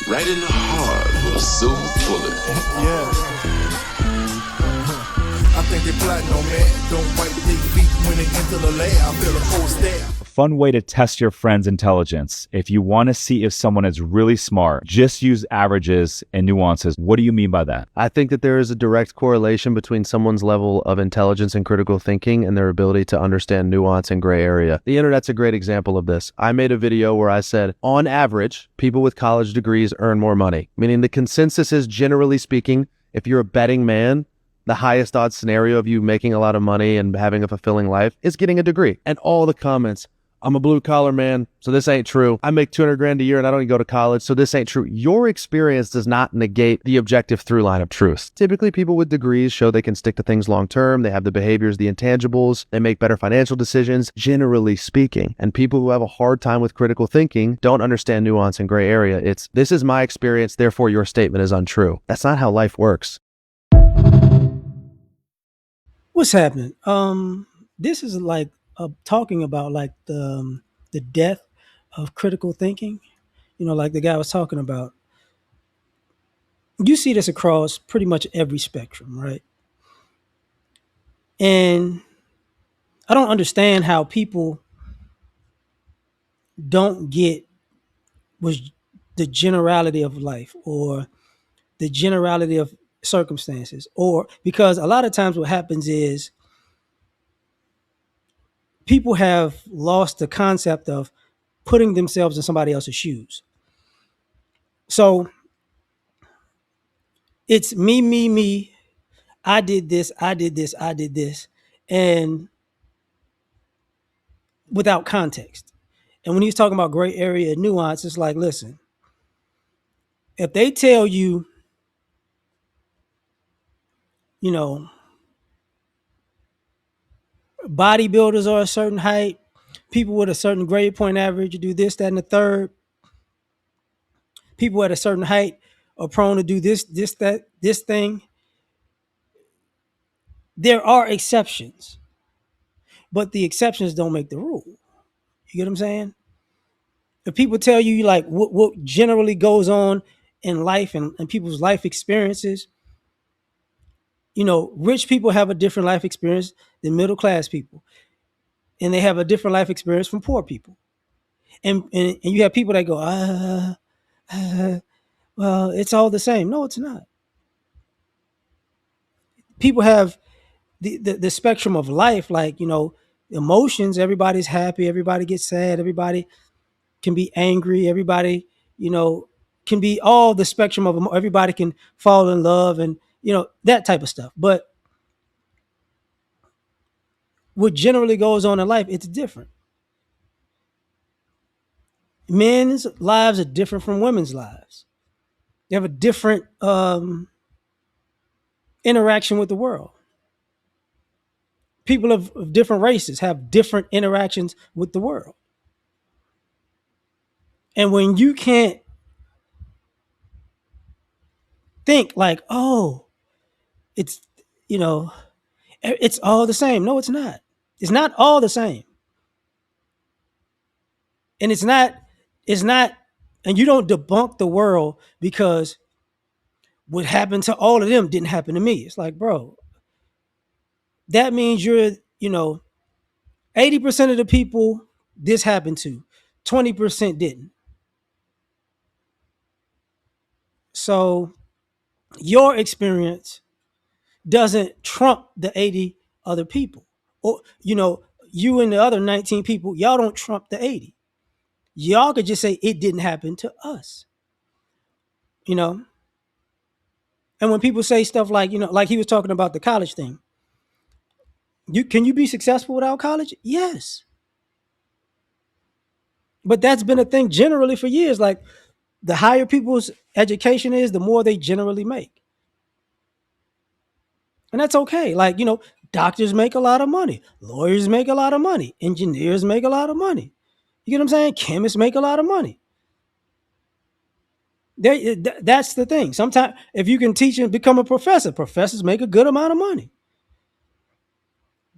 Right in the heart of a silver bullet. Yeah. I think they plotting on man. Don't wipe their feet when they enter the lab. I feel a cold stare. A fun way to test your friend's intelligence. If you want to see if someone is really smart, just use averages and nuances. What do you mean by that? I think that there is a direct correlation between someone's level of intelligence and critical thinking and their ability to understand nuance and gray area. The internet's a great example of this. I made a video where I said, on average, people with college degrees earn more money, meaning the consensus is, generally speaking, if you're a betting man, the highest odds scenario of you making a lot of money and having a fulfilling life is getting a degree. And all the comments, I'm a blue collar man, so this ain't true. I make 200 grand a year and I don't even go to college, so this ain't true. Your experience does not negate the objective through line of truth. Typically, people with degrees show they can stick to things long term. They have the behaviors, the intangibles. They make better financial decisions, generally speaking. And people who have a hard time with critical thinking don't understand nuance and gray area. It's, this is my experience, therefore your statement is untrue. That's not how life works. What's happening? This is like talking about like the death of critical thinking. Like the guy was talking about. You see this across pretty much every spectrum, right? And I don't understand how people don't get was the generality of life or the generality of circumstances, or because a lot of times what happens is people have lost the concept of putting themselves in somebody else's shoes. So it's me, me, me. I did this, I did this, I did this, and without context. And when he's talking about gray area and nuance, it's like, listen, if they tell you, you know, bodybuilders are a certain height, people with a certain grade point average do this, that, and the third, people at a certain height are prone to do this, that, this thing. There are exceptions, but the exceptions don't make the rule. You get what I'm saying? If people tell you like what generally goes on in life and people's life experiences, rich people have a different life experience than middle class people, and they have a different life experience from poor people. And you have people that go, well, it's all the same. No, it's not. People have the spectrum of life, like, emotions. Everybody's happy, everybody gets sad, everybody can be angry, everybody, can be all the spectrum of everybody can fall in love and, that type of stuff. But what generally goes on in life, it's different. Men's lives are different from women's lives. They have a different interaction with the world. People of different races have different interactions with the world. And when you can't think like, oh, it's, it's all the same. No, it's not. It's not all the same. And it's not, and you don't debunk the world because what happened to all of them didn't happen to me. It's like, bro, that means you're, 80% of the people this happened to, 20% didn't. So your experience doesn't trump the 80 other people. Or, you and the other 19 people, y'all don't trump the 80. Y'all could just say it didn't happen to us. You know? And when people say stuff like, like he was talking about the college thing, can you be successful without college? Yes. But that's been a thing generally for years. Like the higher people's education is, the more they generally make. And that's okay. Like, doctors make a lot of money, lawyers make a lot of money, engineers make a lot of money. You get what I'm saying? Chemists make a lot of money. That's the thing. Sometimes if you can teach and become a professor, professors make a good amount of money.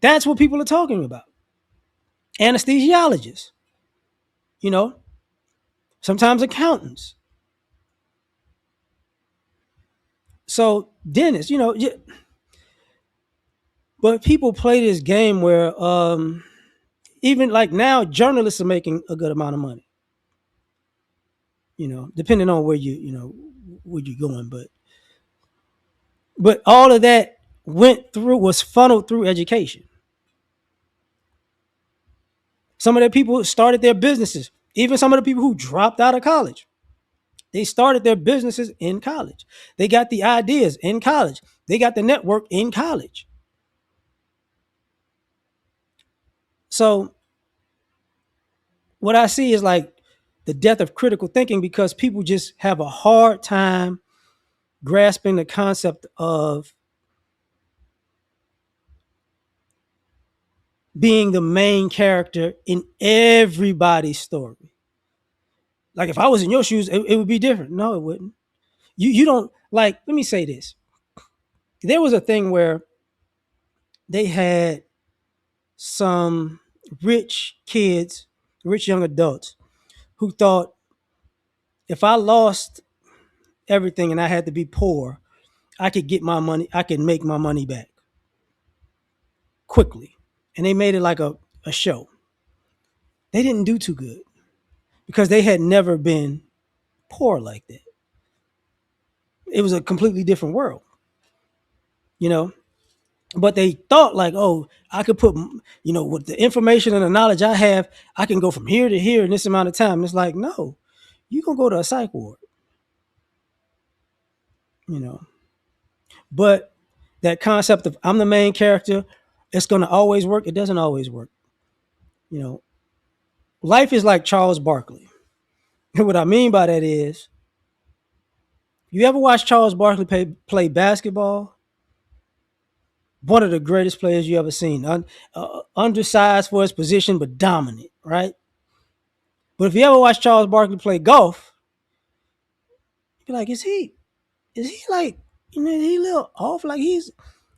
That's what people are talking about. Anesthesiologists, sometimes accountants. So Dennis, but people play this game where even like now journalists are making a good amount of money, depending on where where you're going. But all of that was funneled through education. Some of the people started their businesses. Even some of the people who dropped out of college, they started their businesses in college. They got the ideas in college. They got the network in college. So what I see is like the death of critical thinking because people just have a hard time grasping the concept of being the main character in everybody's story. Like if I was in your shoes, it would be different. No, it wouldn't. You don't like. Let me say this. There was a thing where they had some rich kids, rich young adults, who thought if I lost everything and I had to be poor, I could get my money. I could make my money back quickly, and they made it like a show. They didn't do too good because they had never been poor like that. It was a completely different world, you know. But they thought like, oh, I could put, with the information and the knowledge I have, I can go from here to here in this amount of time. And it's like, no, you gonna go to a psych ward, you know. But that concept of I'm the main character, it's gonna always work. It doesn't always work, you know. Life is like Charles Barkley. And what I mean by that is, you ever watch Charles Barkley play basketball? One of the greatest players you ever seen. Undersized for his position, but dominant, right? But if you ever watch Charles Barkley play golf, you'd be like, is he like, he a little off? Like is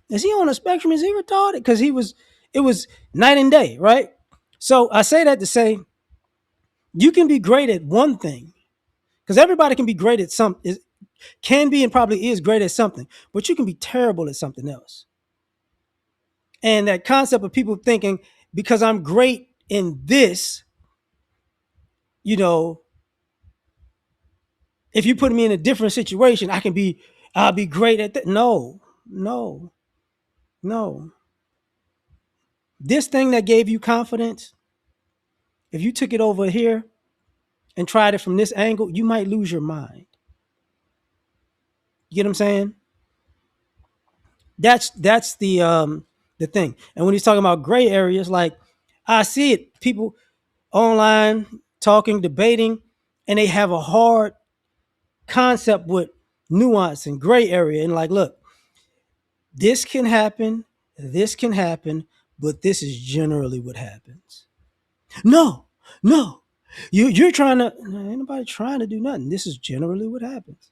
he on a spectrum? Is he retarded? Because it was night and day, right? So I say that to say you can be great at one thing because everybody can be great at can be and probably is great at something, but you can be terrible at something else. And that concept of people thinking because I'm great in this, you know, if you put me in a different situation, I'll be great at that. No, no, no. This thing that gave you confidence, if you took it over here and tried it from this angle, you might lose your mind. You get what I'm saying? That's the thing. And when he's talking about gray areas, like I see it, people online talking, debating, and they have a hard concept with nuance and gray area. And like, look, this can happen, but this is generally what happens. No, no. You're trying to ain't nobody trying to do nothing. This is generally what happens.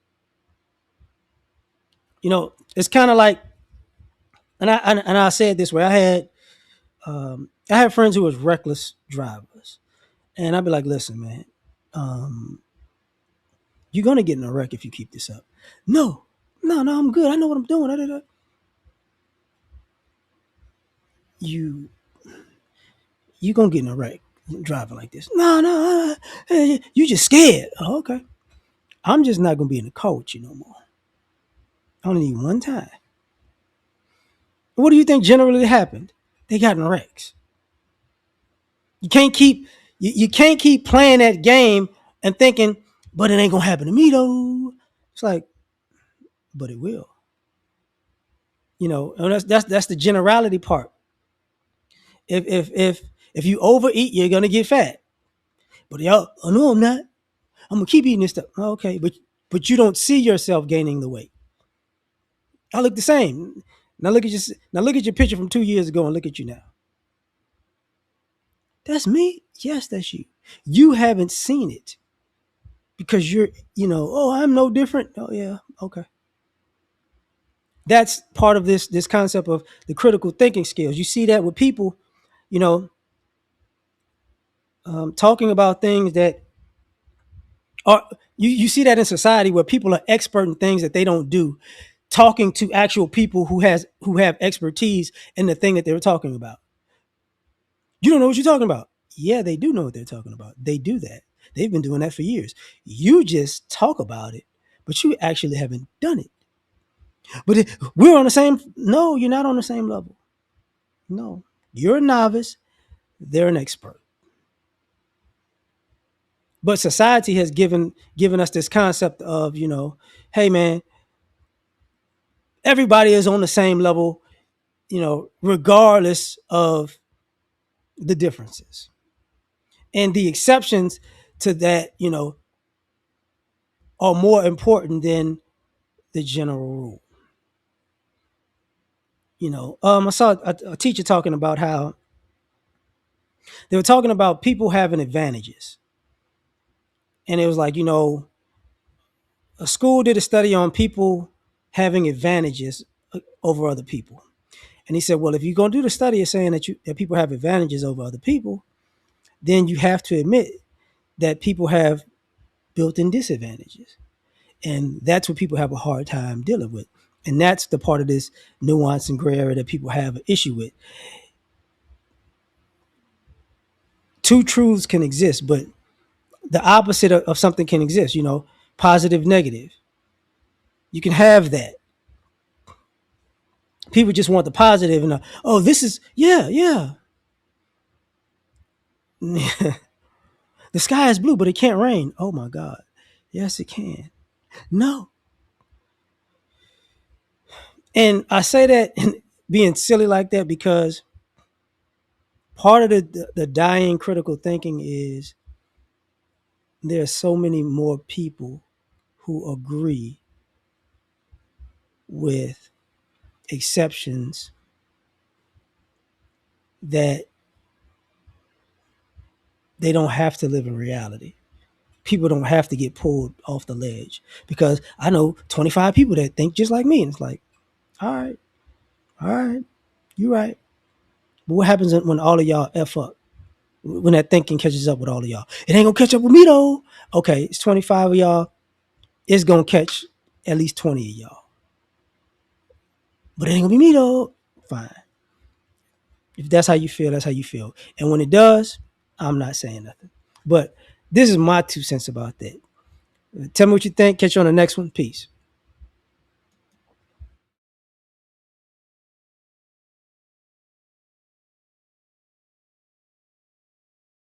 It's kind of like, and I say it this way. I had friends who was reckless drivers, and I'd be like, listen, man, you're gonna get in a wreck if you keep this up. No, no, no, I'm good. I know what I'm doing. You you gonna get in a wreck driving like this. No, no, you just scared. Oh, okay. I'm just not gonna be in the car with you no more. I only need one time. What do you think generally happened? They got in wrecks. You can't keep you can't keep playing that game and thinking, but it ain't gonna happen to me though. It's like, but it will. And that's the generality part. If you overeat, you're gonna get fat. But y'all, oh no, I'm not. I'm gonna keep eating this stuff. Okay, but you don't see yourself gaining the weight. I look the same. Now look at your picture from 2 years ago and look at you now. That's me. Yes, that's you. You haven't seen it because oh, I'm no different. Oh yeah, okay. That's part of this concept of the critical thinking skills. You see that with people, you know, talking about things that are you see that in society where people are expert in things that they don't do, talking to actual people who have expertise in the thing that they were talking about. You don't know what you're talking about. Yeah, they do know what they're talking about. They do that. They've been doing that for years. You just talk about it, but you actually haven't done it. But we're on the same. No, you're not on the same level. No, you're a novice. They're an expert. But society has given us this concept of, hey man, everybody is on the same level, regardless of the differences. And the exceptions to that, are more important than the general rule. I saw a teacher talking about how they were talking about people having advantages. And it was like, a school did a study on people having advantages over other people. And he said, well, if you're going to do the study of saying that people have advantages over other people, then you have to admit that people have built-in disadvantages. And that's what people have a hard time dealing with. And that's the part of this nuance and gray area that people have an issue with. Two truths can exist, but the opposite of something can exist, positive, negative. You can have that. People just want the positive and this is, yeah. The sky is blue, but it can't rain. Oh my God. Yes, it can. No. And I say that and being silly like that because part of the dying critical thinking is there are so many more people who agree with exceptions that they don't have to live in reality. People don't have to get pulled off the ledge because I know 25 people that think just like me. And it's like, all right, you're right. But what happens when all of y'all F up? When that thinking catches up with all of y'all? It ain't gonna catch up with me though. Okay, it's 25 of y'all. It's gonna catch at least 20 of y'all. But it ain't gonna be me though. Fine. If that's how you feel, that's how you feel. And when it does, I'm not saying nothing. But this is my 2 cents about that. Tell me what you think. Catch you on the next one. Peace.